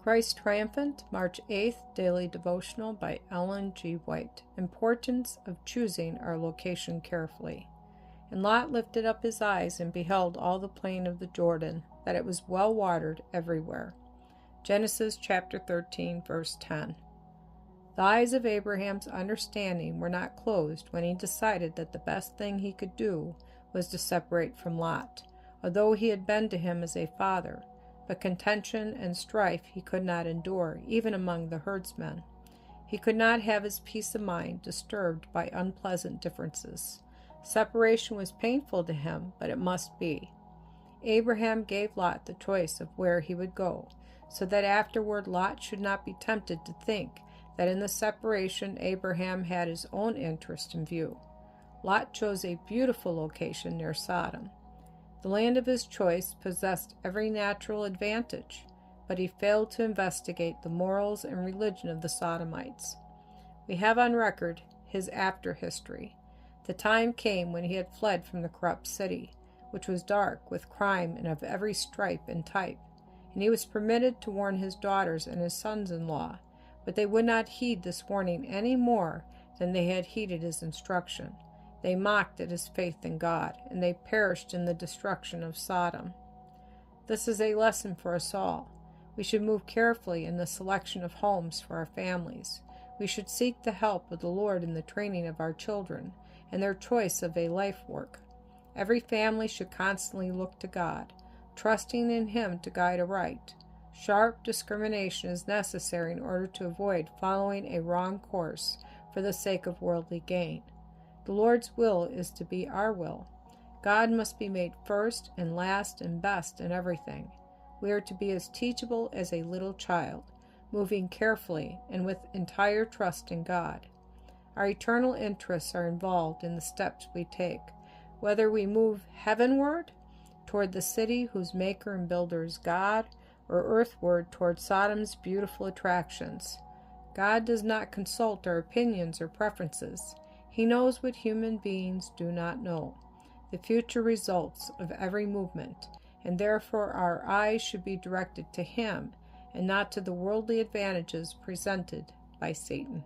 Christ Triumphant, March 8th, Daily Devotional by Ellen G. White. Importance of choosing our location carefully. And Lot lifted up his eyes and beheld all the plain of the Jordan, that it was well watered everywhere. Genesis chapter 13, verse 10. The eyes of Abraham's understanding were not closed when he decided that the best thing he could do was to separate from Lot, although he had been to him as a father. But contention and strife he could not endure, even among the herdsmen. He could not have his peace of mind disturbed by unpleasant differences. Separation was painful to him, but it must be. Abraham gave Lot the choice of where he would go, so that afterward Lot should not be tempted to think that in the separation Abraham had his own interest in view. Lot chose a beautiful location near Sodom. The land of his choice possessed every natural advantage, but he failed to investigate the morals and religion of the Sodomites. We have on record his after history. The time came when he had fled from the corrupt city, which was dark with crime and of every stripe and type, and he was permitted to warn his daughters and his sons-in-law, but they would not heed this warning any more than they had heeded his instruction. They mocked at his faith in God, and they perished in the destruction of Sodom. This is a lesson for us all. We should move carefully in the selection of homes for our families. We should seek the help of the Lord in the training of our children and their choice of a life work. Every family should constantly look to God, trusting in Him to guide aright. Sharp discrimination is necessary in order to avoid following a wrong course for the sake of worldly gain. The Lord's will is to be our will. God must be made first and last and best in everything. We are to be as teachable as a little child, moving carefully and with entire trust in God. Our eternal interests are involved in the steps we take, whether we move heavenward toward the city whose maker and builder is God, or earthward toward Sodom's beautiful attractions. God does not consult our opinions or preferences. He knows what human beings do not know, the future results of every movement, and therefore our eyes should be directed to Him and not to the worldly advantages presented by Satan.